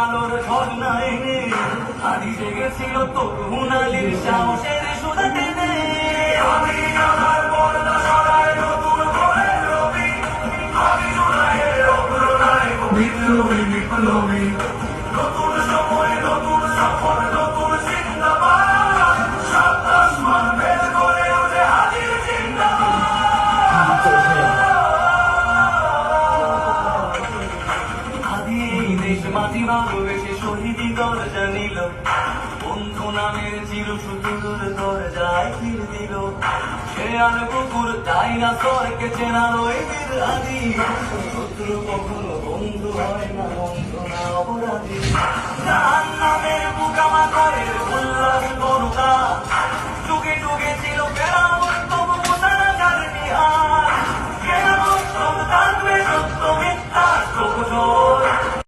আলোর ঝর্ণা এনে হারি জেগেছিল তরুণ আলীর সাহসের সুরা টেনে। আমি আমার পর্দা সরায় নতুন করে রবি, আমি জুলাইয়ের অগ্রনায়ক বিপ্লবী বিপ্লবী। নতুন সময় নতুন সফর নতুন জিন্দাবাদ, সাত আসমান ভেদ করে ওঠে হাজির জিন্দাবাদ। দেশ মাটি ভালোবেসে শহীদি দরজা নিল, বন্ধু নামের চির সুদূর দরজায় ফির দিল। সে আর কুকুর ডাইনাসরকে চেনার ওই বীর আদি, শত্রু কখনো বন্ধু হয় না, বন্ধু না অপরাধী। জাহান্নামের